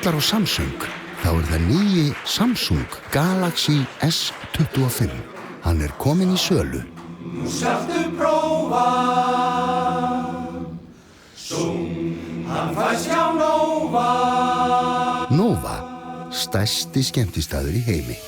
kallar á Samsung, þá það nýji Samsung Galaxy S25. Hann kominn í sölu. Nú skaltu prófa, hann fæst hjá Nova. Nova, stærsti skemmtistaður í heimi.